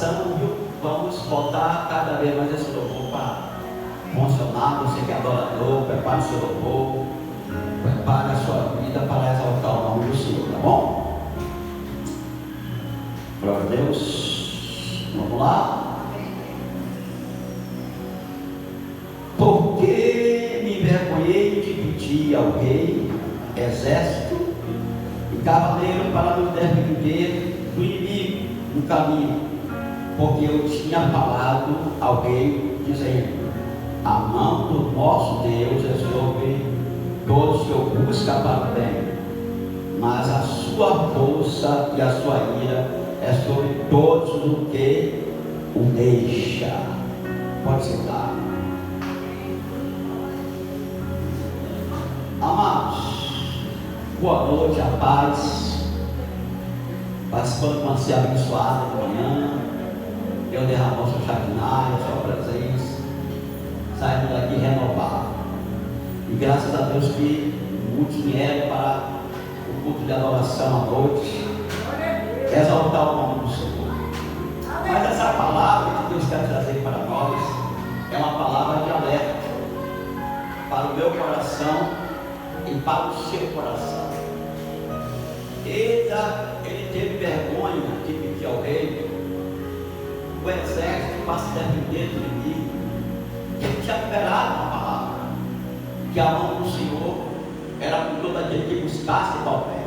Vamos voltar cada vez mais esse louvor para funcionar. Você que é adorador, prepare o seu louvor, prepare a sua vida para exaltar o nome do Senhor, tá bom? Glória a Deus. Vamos lá. Porque me envergonhei de pedir ao rei, exército e cavaleiro para nos defender do inimigo no caminho, porque eu tinha falado ao rei, dizendo: a mão do nosso Deus é sobre todos que o buscam para o bem, mas a sua força e a sua ira é sobre todos os que o deixam. Pode sentar. Amados, boa noite, a paz, participando de uma ceia abençoada de manhã. Deus derramou sua chatinária, sua presença, saindo daqui renovado. E graças a Deus que muitos vieram para o culto de adoração à noite, exaltar o nome do Senhor. Mas essa palavra que Deus quer trazer para nós é uma palavra de alerta para o meu coração e para o seu coração. Ele teve vergonha de pedir ao rei o exército para se defender do inimigo. Ele tinha liberado uma palavra, que a mão do Senhor era com todo aquele que buscasse para o bem.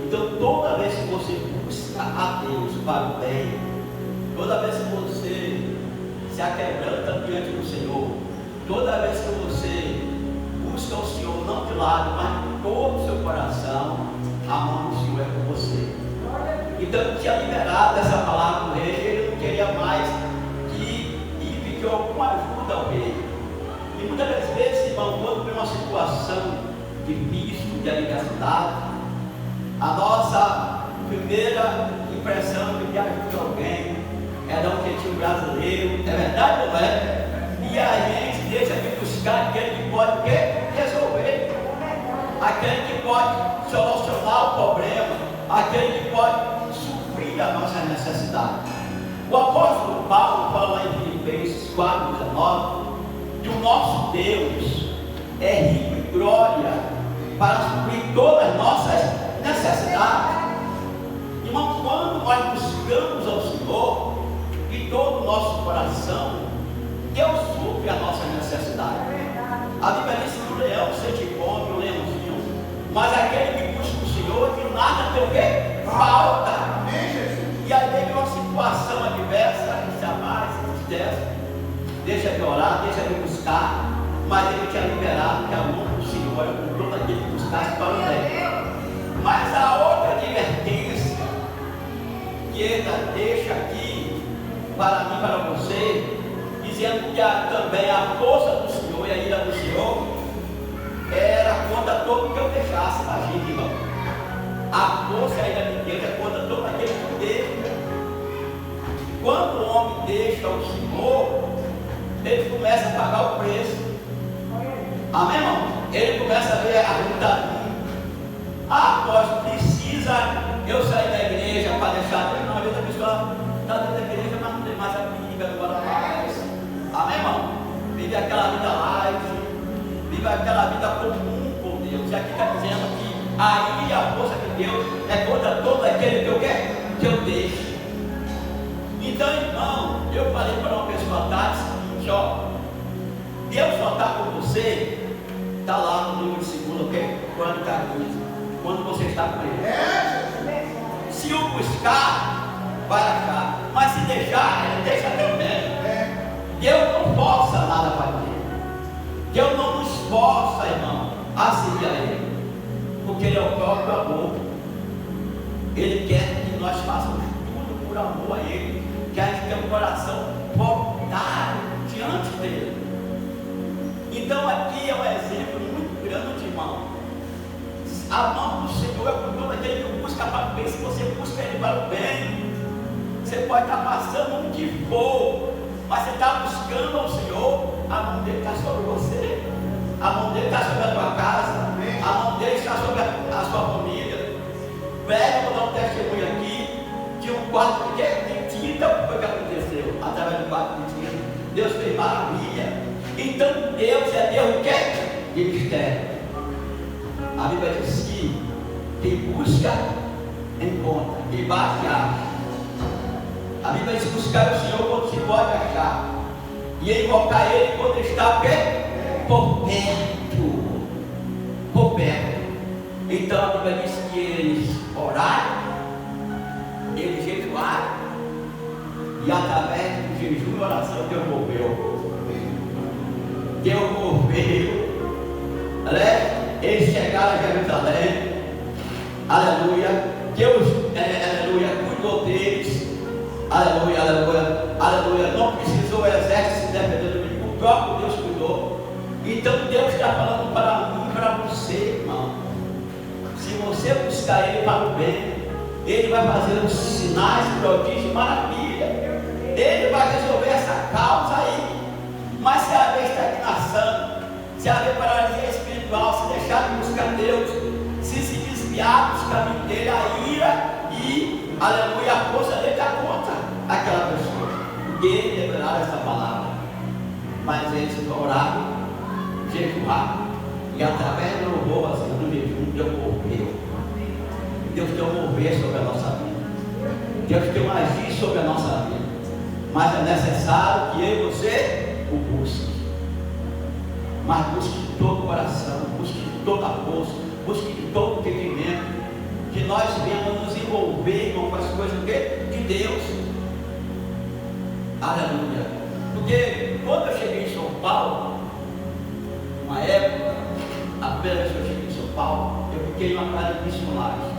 Então toda vez que você busca a Deus para o bem, toda vez que você se aquebranta diante do Senhor, toda vez que você busca o Senhor não de lado, mas com todo o seu coração, a mão do Senhor é com você. Então ele tinha liberado essa palavra do rei. Ele não queria mais que ele pediu alguma ajuda ao rei. E muitas das vezes, irmão, quando vem uma situação difícil de adversidade, a nossa primeira impressão de pedir ajuda a alguém é dar um jeitinho brasileiro. É verdade ou não é? E a gente deixa de buscar aquele que pode resolver, aquele que pode solucionar o problema, aquele que pode suprir a nossa necessidade. O apóstolo Paulo fala lá em Filipenses 4:19 que o nosso Deus é rico em glória para suprir todas as nossas necessidades. Irmão, quando nós buscamos ao Senhor de todo o nosso coração, Deus supre a nossa necessidade. A Bíblia diz que o leão sente fome, o leãozinho, mas aquele que busca o Senhor, de nada tem o quê? Falta. E aí vem uma situação adversa, a gente jamais se entristece, deixa de orar, deixa de buscar, mas ele tinha liberado que a mão do Senhor era com todo aquele que buscasse para o bem. Mas a outra advertência que ele deixa aqui para mim, para você, dizendo que também a força do Senhor e a ira do Senhor era contra todo que eu deixasse. Imagina, irmão, a força e a ira de Deus é contra todo aquele que deixa. Quando o homem deixa o Senhor, ele começa a pagar o preço. Amém, irmão? Ele começa a ver a luta. Após precisa eu sair da igreja para deixar. Não, às vezes a pessoa está dentro da igreja, mas não tem mais amiga, não mora mais. Amém, irmão? Vive aquela vida light, vive aquela vida comum com Deus. E aqui está dizendo que aí a força de Deus é contra todo aquele que eu quero, que eu deixo. Então, irmão, eu falei para uma pessoa tarde o seguinte: ó, Deus só está com você, está lá no livro de 2 Crônicas, quando você está com ele. Se o buscar, vai achar, mas se deixar, ele deixa também. Deus não força nada para ele. Deus não nos força, irmão, a seguir a ele, porque ele é o próprio amor. Ele quer que nós façamos tudo por amor a ele, que a gente tenha um coração voltado diante dele. Então aqui é um exemplo muito grande, irmão. A mão do Senhor é por todo aquele que busca para o bem. Se você busca ele para o bem, você pode estar passando onde for, mas você está buscando ao Senhor, a mão dele está sobre você, a mão dele está sobre a tua casa, a mão dele está sobre a sua família. Velho, eu vou dar um testemunho aqui de um quarto que tinta de 4 dias. Deus fez maravilha. Então Deus é Deus de mistério. A Bíblia diz que quem busca, encontra. Quem bate, acha. A Bíblia diz buscar o Senhor quando se pode achar. E invocar Ele quando está por perto. Por perto. Então a Bíblia diz que eles oraram, eles jejuaram, e através do jejum e oração Deus moveu. Deus moveu. Eles chegaram a Jerusalém. Aleluia. Deus, aleluia, cuidou deles. Aleluia, aleluia, aleluia. Não precisou o exército se defender do inimigo. O próprio Deus cuidou. Então Deus está falando para mim e para você, irmão. Se você buscar Ele para o bem, Ele vai fazer os sinais, prodígios, maravilha. Ele vai resolver essa causa aí. Mas se haver estagnação, se haver paralisia espiritual, se deixar de buscar Deus, se desviar dos caminhos dele, a ira e, aleluia, a força dele está contra aquela pessoa. Porque ele liberar essa palavra. Mas eles oraram, jejuaram, e através do louvor, assim, do jejum, Deus moveu. Deus tem um mover sobre a nossa vida. Deus tem um agir sobre a nossa vida. Mas é necessário que eu e você o busque. Mas busque de todo o coração, busque de toda a força, busque de todo o entendimento, que nós venhamos nos envolver com as coisas de Deus. Aleluia. Porque quando eu cheguei em São Paulo, uma época, a primeira vez que eu cheguei em São Paulo, eu fiquei em uma casa de missionários.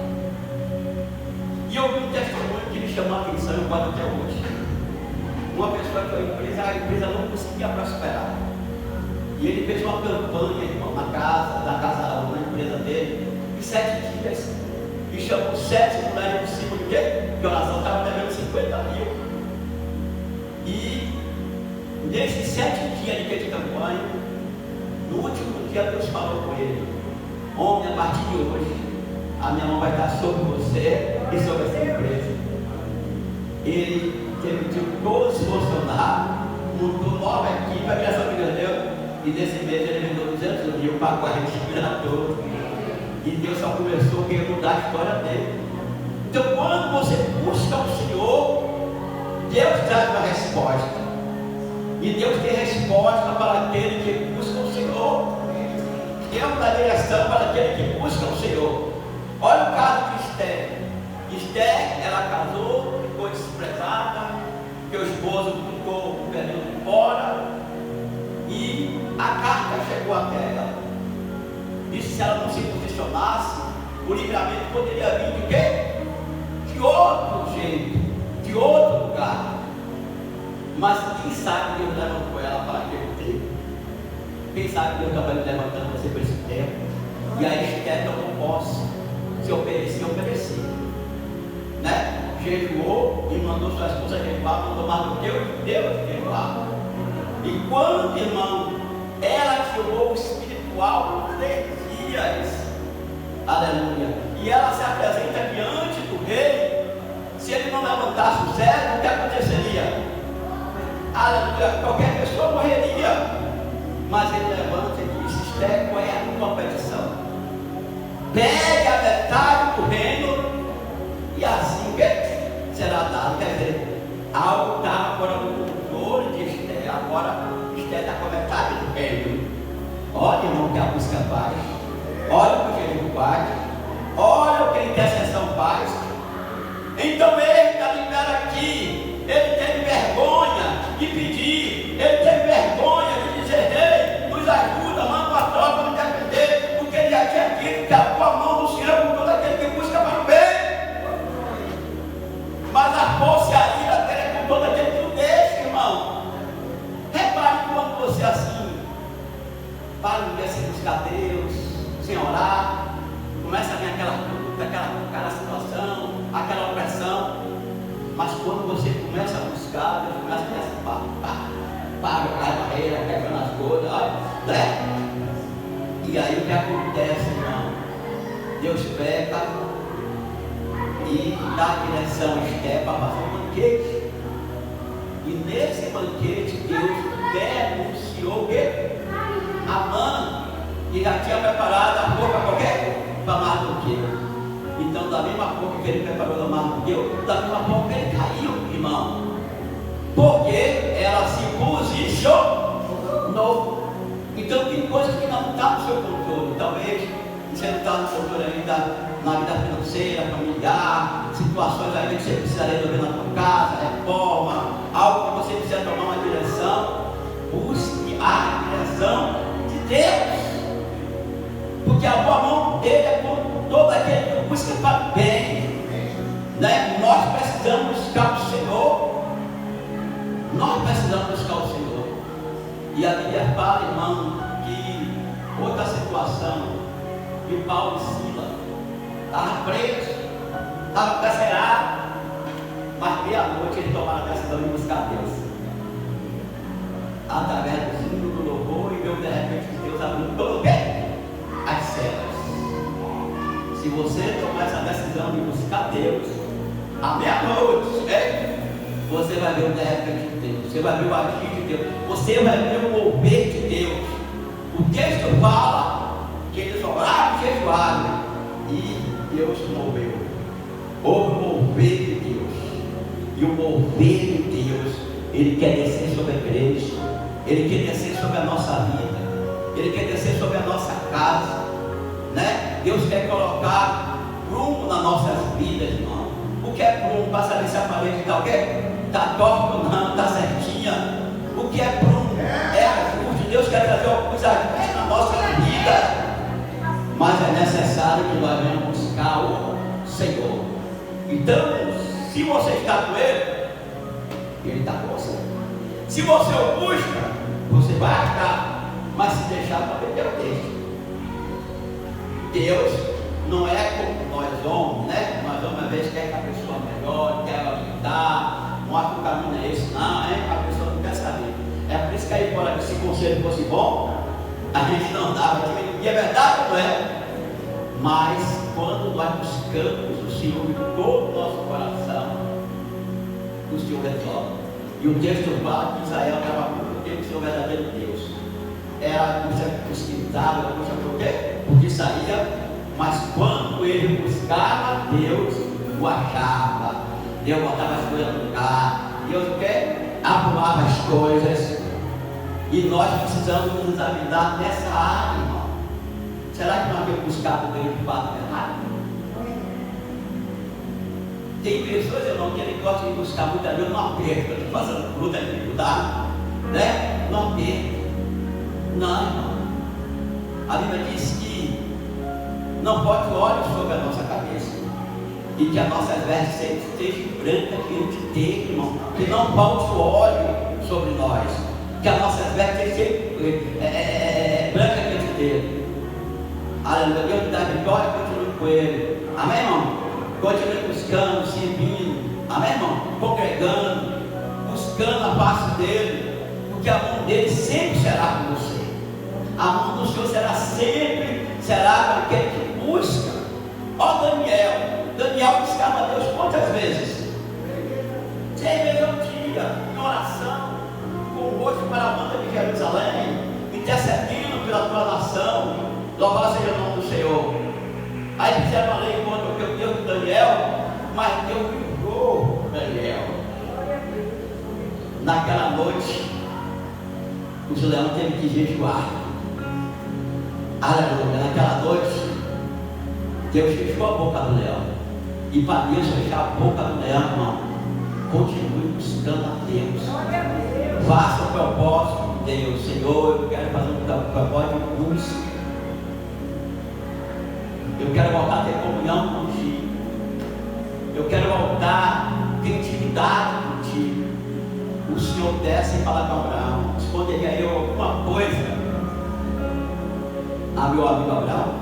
E eu vi um testemunho que me chamou a atenção e eu guardo até hoje. Uma pessoa que foi à empresa, a empresa não conseguia prosperar. E ele fez uma campanha, irmão, na empresa dele, em 7 dias. E chamou 7 mulheres possíveis de quê? Porque a oração estava devendo 50 mil. E nesses 7 dias de campanha, no último dia Deus falou com ele: homem, a partir de hoje, a minha mão vai estar sobre você e sobre essa empresa. Ele demitiu todos os funcionários, montou nova equipe, a criação que Deus deu. E nesse mês ele vendeu 200 mil para a respirador. E Deus só começou a mudar a história dele. Então, quando você busca o Senhor, Deus traz uma resposta. E Deus tem resposta para aquele que busca o Senhor. Deus dá direção para aquele que busca o Senhor. Olha o caso de Esther. Esther, ela casou, ficou desprezada, porque o esposo ficou um período fora. E a carta chegou até ela. Disse que se ela não se posicionasse, o livramento poderia vir de quê? De outro jeito, de outro lugar. Mas quem sabe Deus levantou ela para aquele tempo. Quem sabe Deus estava levantando você para esse tempo. E a Esther tomou posse. Se oferecer. Né? Jejuou e mandou sua esposa jejuar, mandou mais do que Deus jejuar. E quando, irmão, ela tirou o espiritual por 3 dias, aleluia, e ela se apresenta diante do rei, se ele não levantasse o cetro, o que aconteceria? Aleluia, qualquer pessoa morreria. Mas ele levanta e diz: Esther, qual é a tua petição? Pegue a metade do reino e assim que será dado. Quer dizer, algo está agora no controle de Esther. Agora Esther está com a metade do reino. Olha, irmão, que a busca faz. Olha o que o jejum faz. Olha o que a intercessão faz. Então ele está libera aqui. Ele teve vergonha de pedir. Ele teve vergonha de dizer: Ei, nos ajuda, manda uma tropa nos defender. Porque ele já tinha dito que a boa mão do Senhor com todo aquele que busca para o bem. Mas a força e a ira dele é com todo aquele que o deixa, irmão. Repare quando você assim, para um dia sem buscar Deus, sem orar, começa a vir aquela luta, aquela situação, aquela opressão. Mas quando você começa a buscar, Deus começa a para a barreira, quebrando as coisas, olha, né? E aí o que acontece, irmão? Deus pega e dá a direção a Esther para fazer um banquete. E nesse banquete Deus denunciou o quê? Amã, que já tinha preparado a boca para quê? Para Mardoqueu. Então, da mesma forma que ele preparou a Mardoqueu, da mesma forma que ele caiu, irmão. Porque ela se posicionou. Então, tem coisas que não estão no seu controle. Talvez você não está no controle ainda na vida financeira, familiar, situações ainda que você precisa resolver na sua casa, reforma, algo que você precisa tomar uma direção. Busque a direção de Deus. Porque a boa mão dele é por todo aquele que busca para o bem, né? Nós precisamos buscar o Senhor. Nós precisamos buscar o Senhor. E a Bíblia fala, irmão, que outra situação, que Paulo e Silas estavam presos, estavam carcerados, mas meia-noite eles tomaram a decisão de buscar Deus. Através do hino, do louvor, e veio de repente Deus abrindo todo o bem. As celas. Se você tomar essa decisão de buscar Deus à meia-noite, você vai ver o de repente de Deus, você vai ver o agir de Deus, você vai ver o mover de Deus. O texto fala que eles oraram e jejuaram e Deus se moveu. Houve o mover de Deus, e o mover de Deus, ele quer descer sobre a igreja, ele quer descer sobre a nossa vida, ele quer descer sobre a nossa casa, né? Deus quer colocar prumo nas nossas vidas, irmão. O que é prumo? Para saber se a parede está o quê? Está torta ou não, está certinha. O que é prumo? É ajuste. Deus quer trazer alguns ajustes na nossa vida, mas é necessário que nós venhamos buscar o Senhor. Então, se você está com Ele está com você. Se você o busca, você vai achar. Mas se deixar para beber, eu deixo. Deus não é como nós homens, né? Nós homens às vezes quer que a pessoa melhore, quer orientar, mostra que o caminho é esse, não, a pessoa não quer saber. É por isso que aí fora, se o conselho fosse bom, a gente não dava, e é verdade ou não é? Mas quando nós buscamos o Senhor de todo o nosso coração, o Senhor resolve. E o texto fala que Israel estava muito tempo sem o verdadeiro Deus. Era a angústia que pesquisava, a angústia por quê? Porque saía, mas quando ele buscava Deus, o achava. Deus botava as coisas no lugar. Deus o quê? Arrumava as coisas. E nós precisamos nos examinar nessa área, irmão. Será que nós temos buscado Deus de fato errado? Tem pessoas, irmão, que ele gosta de buscar muita Deus no aperto, passando luta, dificuldade, né? No aperto. Não, irmão. A Bíblia diz que não pode óleo sobre a nossa cabeça, e que as nossas vestes estejam brancas diante dele, irmão. Que não falte óleo sobre nós, que as nossas vestes estejam brancas diante dele. Aleluia. Deus dá vitória, continue com ele. Amém, irmão? Continue buscando, servindo. Amém, irmão? Congregando, buscando a face dele, porque a mão dele sempre será com você. A mão do Senhor será com aquele que busca. Ó Daniel buscava Deus quantas vezes? 6 vezes ao dia, em oração, com o rosto para a banda de Jerusalém, intercedendo pela tua nação. Louvado seja o nome do Senhor. Aí fizeram uma lei contra o Deus de Daniel, mas Deus livrou Daniel. Naquela noite, os leões teve que jejuar. Aleluia. Naquela noite, Deus fechou a boca do leão. E para Deus fechar a boca do leão, irmão, continue buscando a Deus. Faça o propósito de Deus. Senhor, eu quero fazer um propósito de busca. Eu quero voltar a ter comunhão contigo. Eu quero voltar a ter intimidade contigo. O Senhor desce e fala com Abraão: esconderia eu alguma coisa a meu amigo Abraão?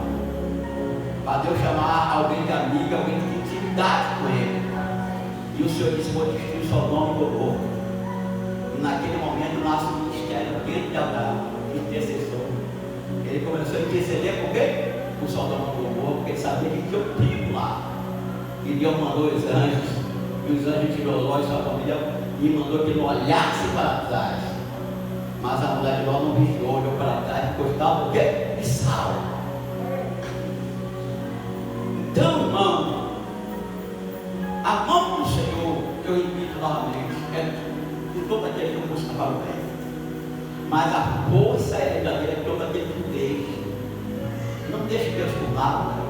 Para Deus chamar alguém de amigo, alguém de intimidade com ele. E o Senhor disse: vou destruir Sodoma e Gomorra. E naquele momento nasce o ministério dentro de Abraão, intercessor. Ele começou a interceder por quê? Por Sodoma e Gomorra, porque ele sabia que tinha um perigo lá. E Deus mandou os anjos, e os anjos tirou Ló e sua família, e e mandou que não olhasse para trás. Mas a mulher de Ló não vigiou, olhou para trás, porque estava o quê? De sal. Então, irmão, a mão do Senhor, eu invito novamente, de todo aquele que busca para o bem. Mas a força é verdadeira de todo aquele que deixa. Não deixe Deus por nada.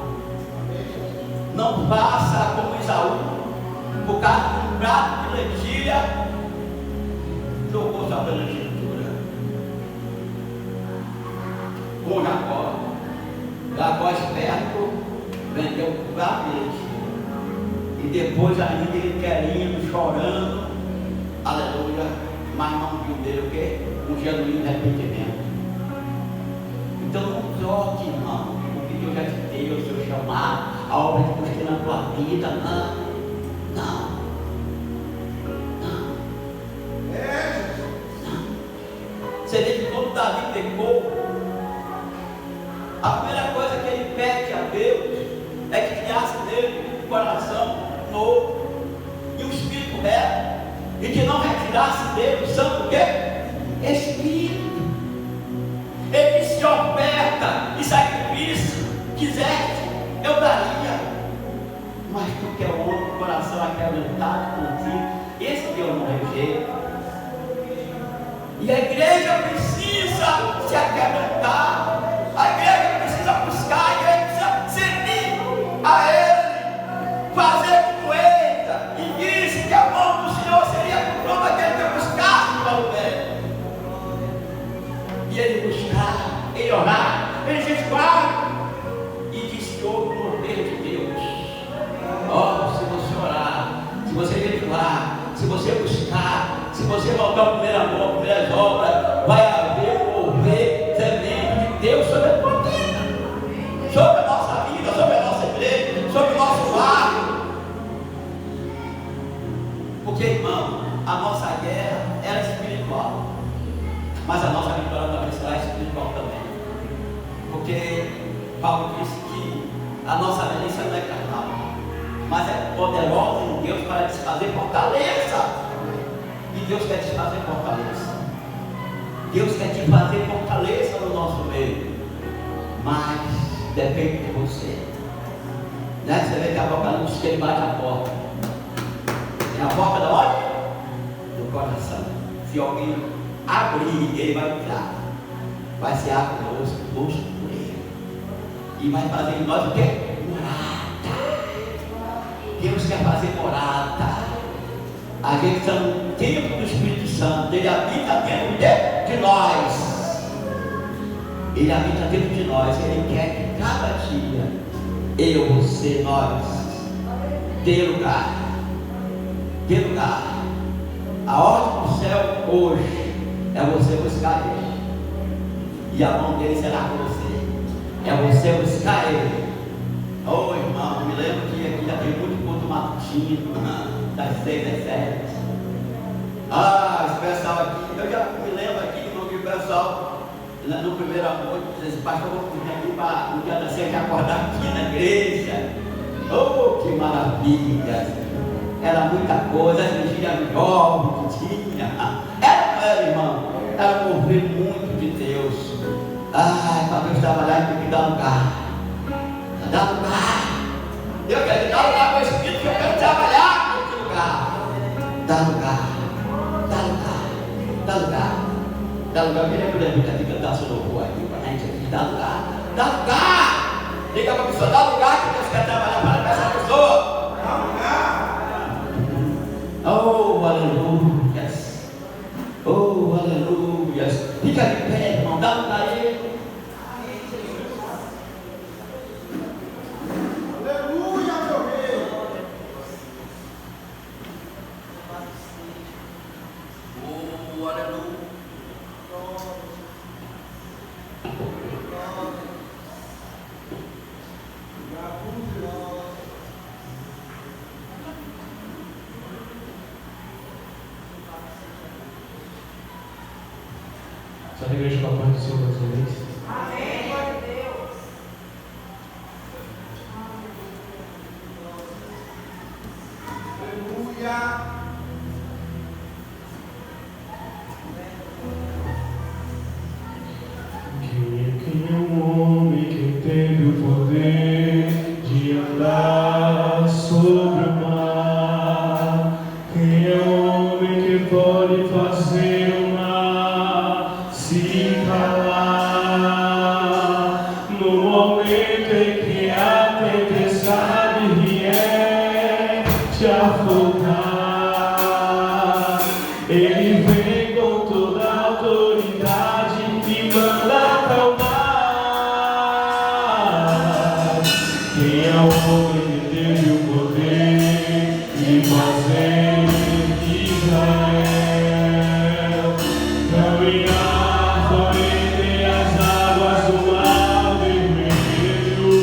Não faça como Esaú, por causa de um prato de lentilha, jogou sua primogenitura. Com Jacó. Jacó esperto, vendeu claramente. E depois ainda ele querendo, chorando, aleluia, mas não viu dele o quê? Um genuíno arrependimento. Então não troque, irmão, o que Deus já te deu, o seu chamado, a obra que Deus tem na tua vida. Não. Você vê que quando Davi pecou, a primeira coisa que ele pede a Deus é que criasse nele um coração novo e um espírito reto, e que não retirasse dele o santo o quê? Espírito. Ele disse: se oferta e sacrifício quiseste, eu daria. Mas tu que é o homem, coração aquebrantado contigo, esse Deus não rejeita. E a igreja precisa se aquebrantar, a igreja precisa buscar, a igreja precisa servir a Ele, fazer como Ele, e disse que a mão do Senhor seria por todo aquele que buscasse para o bem. E ele buscar, ele orar, ele jejuar, e disse que houve o poder de Deus. Oh, se você orar, se você jejuar, se você buscar, se você voltar ao primeiro amor, às primeiras obras, vai haver o mover tremendo de Deus sobre a tua vida, sobre a nossa vida, sobre a nossa igreja, sobre o nosso lar. Porque, irmão, a nossa guerra era espiritual, mas a nossa vitória também será espiritual também. Porque Paulo disse que a nossa milícia não é carnal, mas é poderosa em Deus para desfazer fortaleza. E Deus quer te fazer fortaleza. Deus quer te fazer fortaleza no nosso meio. Mas depende de você. Né? Você vê que a Apocalipse que ele bate a porta. É a porta da onde? Do coração. Se alguém abrir, ele vai entrar. Vai ser agosto por ele. E vai fazer em nós o quê? Morada. Deus quer fazer morada. A gente está no templo do Espírito Santo. Ele habita dentro de nós. Ele habita dentro de nós. Ele quer que cada dia eu, você, nós dê lugar. Dê lugar. A ordem do céu hoje é você buscar Ele. E a mão dele será com você. É você buscar Ele. Oh, irmão, me lembro que aqui já tem muito culto matutino. Das 6 às 7. Esse pessoal aqui, eu já me lembro aqui que o pessoal no primeiro amor disse: pastor, eu vou vir aqui para no dia da ceia acordar aqui na igreja. Oh, que maravilha! Era muita coisa, as vigílias jovens que tinha. Era, irmão, era mover muito de Deus. Para Deus trabalhar tem que dar lugar. Dá lugar. Eu quero dar lugar para o Espírito, que eu quero trabalhar. Dá lugar, dá lugar, dá lugar, dá lugar. Queria que eu lembre que cantar seu louvor aqui para a gente aqui. Dá lugar, dá lugar. Diga para a pessoa: dá lugar, que Deus quer trabalhar para essa pessoa. Dá lugar. Oh, aleluia. Oh, aleluia. Fica de pé, irmão, dá lugar a Ele. Só a igreja com a paz do Senhor mais uma vez. Amém, glória a Deus. Aleluia. pode fazer o mar se calar. No momento em que a tempestade vier te afogar, Ele vem com toda a autoridade e manda acalmar. Quem é o homem que teve o poder de fazer Israel caminhar por entre as águas do mar vermelho?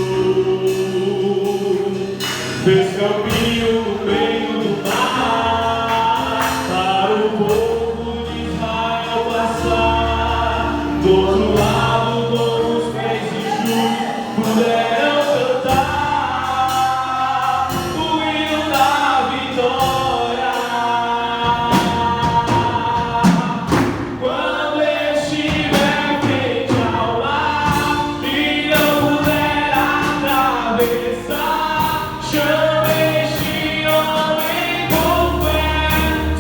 Fez caminho no meio do mar para o povo de Israel passar. Do outro lado, todos os pés de Júlio puderam cantar o hino da vitória. Quando estiver frente ao mar e não puder atravessar, chame este homem com fé.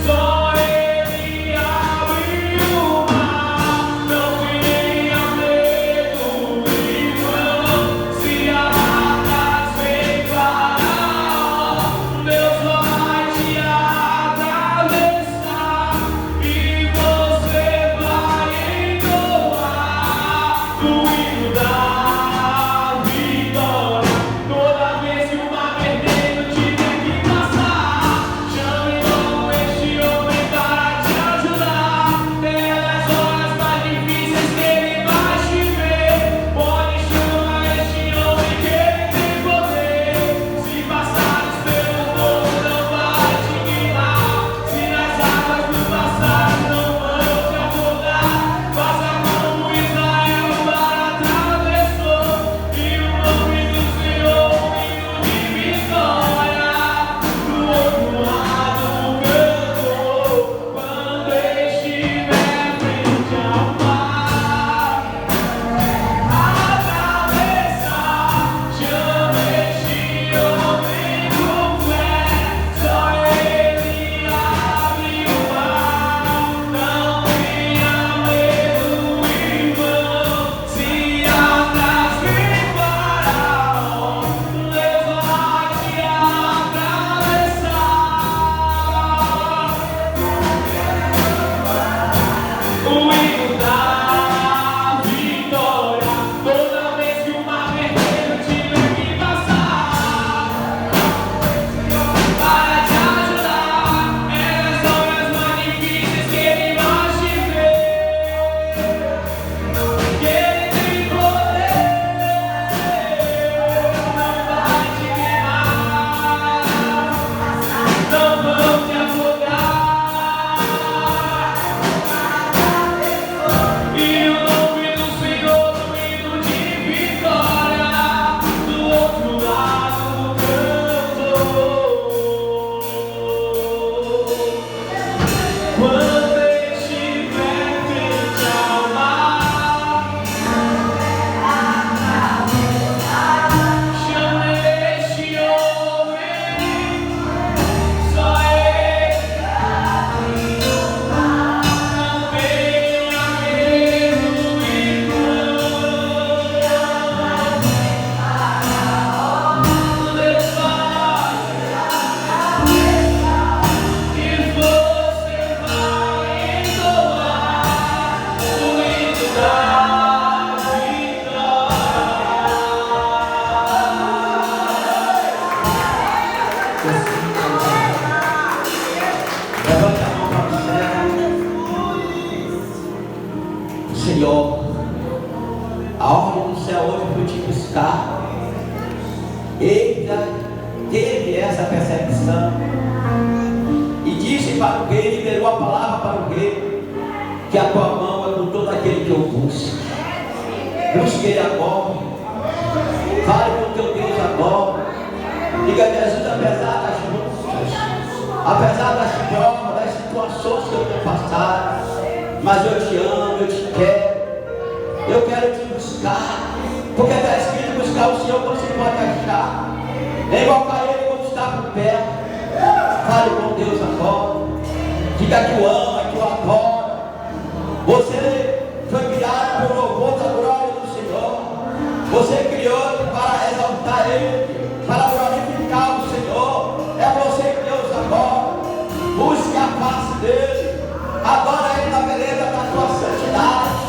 Só Ele abre o mar. Não tenha medo, irmão. Se arrastas, vem para Deus vai te atravessar e você vai entoar o hino da vitória. Toda vez que o mar vermelho tiver que passar, chame logo este homem para te ajudar. Pelas horas mais difíceis que ele vai te ver, pode chamar este homem que ele tem poder. Se passares pelo fogo, não vai te queimar. Se nas águas do passado não vão te afogar. Faça como Israel o mar atravessou e o nome do Senhor o hino de vitória. Do outro lado cantou quando estiver frente ao mar. Atravessar, chame este homem com fé. Só Ele abre o mar. Não tenha medo, irmão. Se atrás vem Faraó, Deus vai te atravessar. O hino da vitória. Toda vez que o mar vermelho tiver que passar, para te ajudar. É nas horas mais difíceis que ele vai te ver. Que ele tem poder, não vai te queimar, não vão te afogar. E o nome do Senhor, o hino de vitória, do outro lado cantou. Quando estiver frente ao mar, chame este homem. Só Ele não tenha medo, irmão. Deus vai e você vai entoar o hino da Levante a mão para o céu. Senhor, a ordem do céu hoje foi te buscar. Eita, teve essa perseguição e disse para o rei, liberou a palavra para o rei, que a tua mão é com todo aquele que eu busco. Busque ele agora. Fale com o teu Deus agora. Diga, Jesus, apesar das lutas, apesar das provas, das situações que eu tenho passado, mas eu te amo, eu te quero. Eu quero te buscar, porque está escrito: buscar o Senhor quando você pode achar, invocar Ele quando está por perto. Fale com Deus agora. Diga que o ama, que o Você foi criado para o louvor da glória do Senhor. Você criou para exaltar Ele, para glorificar o Senhor. É você que Deus adora. Busque a face dele. Adora Ele na beleza da tua santidade.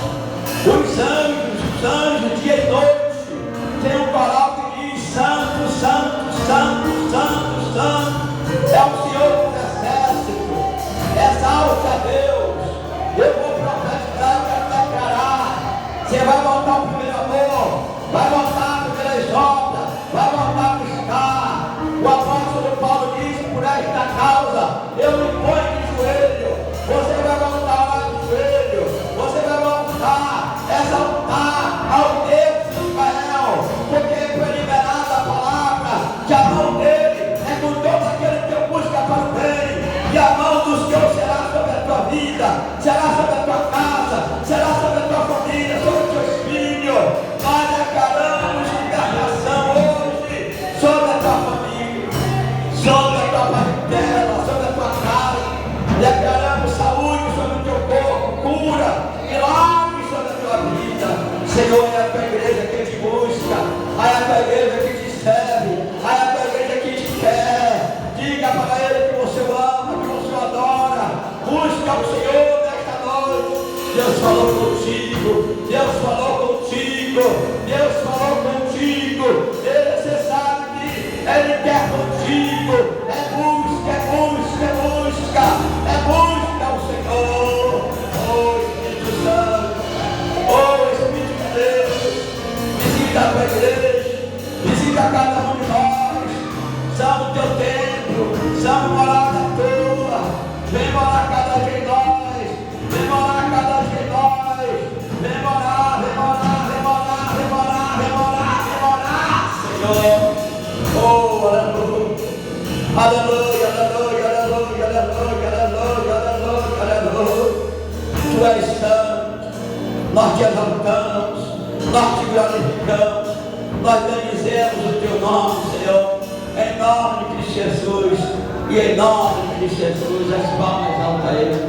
Os anjos, dia e noite, tem um coral que diz: Santo, Santo, Santo, Santo, Santo. É o Senhor dos exércitos. Exalte a Deus. Eu vou profetizar, eu quero declarar. Você vai voltar ao primeiro amor, vai voltar à primeira obras, vai voltar a buscar. O apóstolo Paulo disse: por esta causa eu me ponho de joelho. Você vai voltar lá de joelho. Você vai voltar a exaltar ao Deus de Israel, porque foi liberada a palavra que a mão dele é com todo aquele que eu busca para o bem, e a mão do Senhor será sobre a tua vida, será sobre a tua casa, será sobre a tua família, sobre os teus filhos. Nós declaramos libertação hoje sobre a tua família, sobre a tua parentela, sobre a tua casa. Declaramos saúde sobre o teu corpo, cura, milagres sobre a tua vida. Senhor, é a tua igreja que te busca, é a tua igreja que te serve, é a tua igreja que te quer. Diga para Ele que você o ama, que você o adora. Busca o Senhor nesta noite. Deus falou contigo, Deus falou contigo, Deus falou contigo. Você sabe que Ele quer contigo. É busca, é busca, é busca, é busca o Senhor. Oh Espírito Santo, oh Espírito de Deus, visita a tua igreja, visita cada um de nós. Somos o teu templo, somos morada tua. Vem morar cada dia em nós, vem morar cada dia em nós. Vem morar, vem morar, vem morar, vem morar, vem morar, vem morar, Senhor. Oh, aleluia, aleluia, aleluia, aleluia, aleluia, aleluia, aleluia, aleluia. Tu és santo, nós te exaltamos, nós te glorificamos, nós bendizemos o teu nome, Senhor, em nome de Cristo Jesus, e em nome de Cristo Jesus, as palmas alta a Ele.